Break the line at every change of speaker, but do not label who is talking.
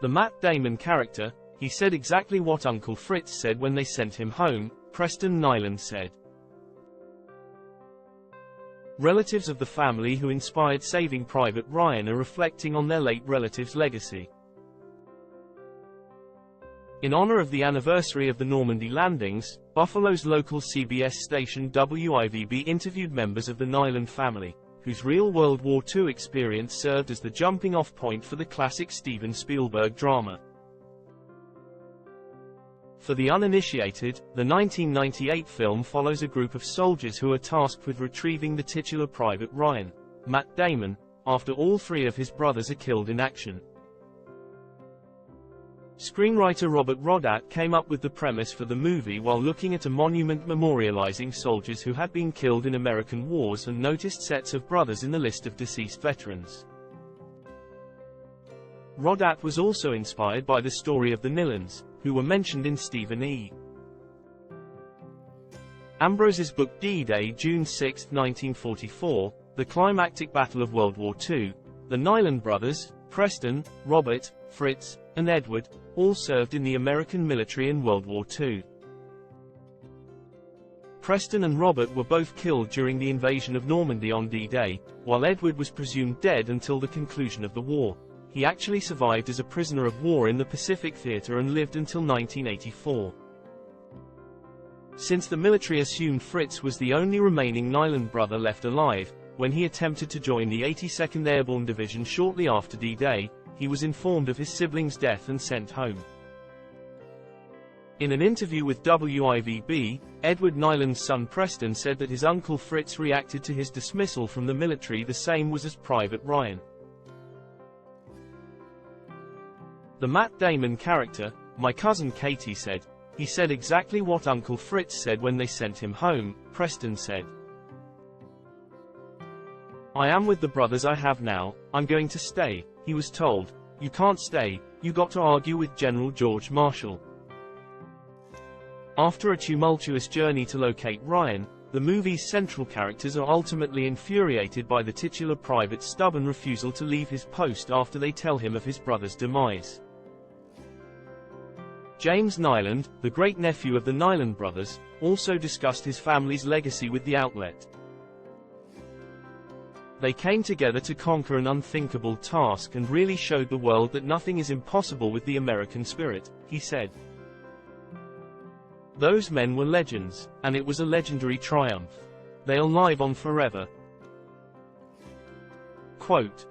The Matt Damon character, he said exactly what Uncle Fritz said when they sent him home, Preston Nyland said. Relatives of the family who inspired Saving Private Ryan are reflecting on their late relative's legacy. In honor of the anniversary of the Normandy landings, Buffalo's local CBS station WIVB interviewed members of the Nyland family, whose real World War II experience served as the jumping-off point for the classic Steven Spielberg drama. For the uninitiated, the 1998 film follows a group of soldiers who are tasked with retrieving the titular Private Ryan, Matt Damon, after all three of his brothers are killed in action. Screenwriter Robert Rodat came up with the premise for the movie while looking at a monument memorializing soldiers who had been killed in American wars and noticed sets of brothers in the list of deceased veterans. Rodat was also inspired by the story of the Nilans, who were mentioned in Stephen E. Ambrose's book D-Day, June 6, 1944, The Climactic Battle of World War II. The Nyland brothers, Preston, Robert, Fritz, and Edward, all served in the American military in World War II. Preston and Robert were both killed during the invasion of Normandy on D-Day, while Edward was presumed dead until the conclusion of the war. He actually survived as a prisoner of war in the Pacific Theater and lived until 1984. Since the military assumed Fritz was the only remaining Nyland brother left alive, when he attempted to join the 82nd Airborne Division shortly after D-Day, he was informed of his sibling's death and sent home. In an interview with WIVB, Edward Nyland's son Preston said that his uncle Fritz reacted to his dismissal from the military the same was as Private Ryan. The Matt Damon character, my cousin Katie said, he said exactly what Uncle Fritz said when they sent him home, Preston said. I am with the brothers I have now, I'm going to stay, he was told. You can't stay, you got to argue with General George Marshall. After a tumultuous journey to locate Ryan, the movie's central characters are ultimately infuriated by the titular private's stubborn refusal to leave his post after they tell him of his brother's demise. James Nyland, the great-nephew of the Nyland brothers, also discussed his family's legacy with the outlet. They came together to conquer an unthinkable task and really showed the world that nothing is impossible with the American spirit, he said. Those men were legends, and it was a legendary triumph. They'll live on forever. Quote,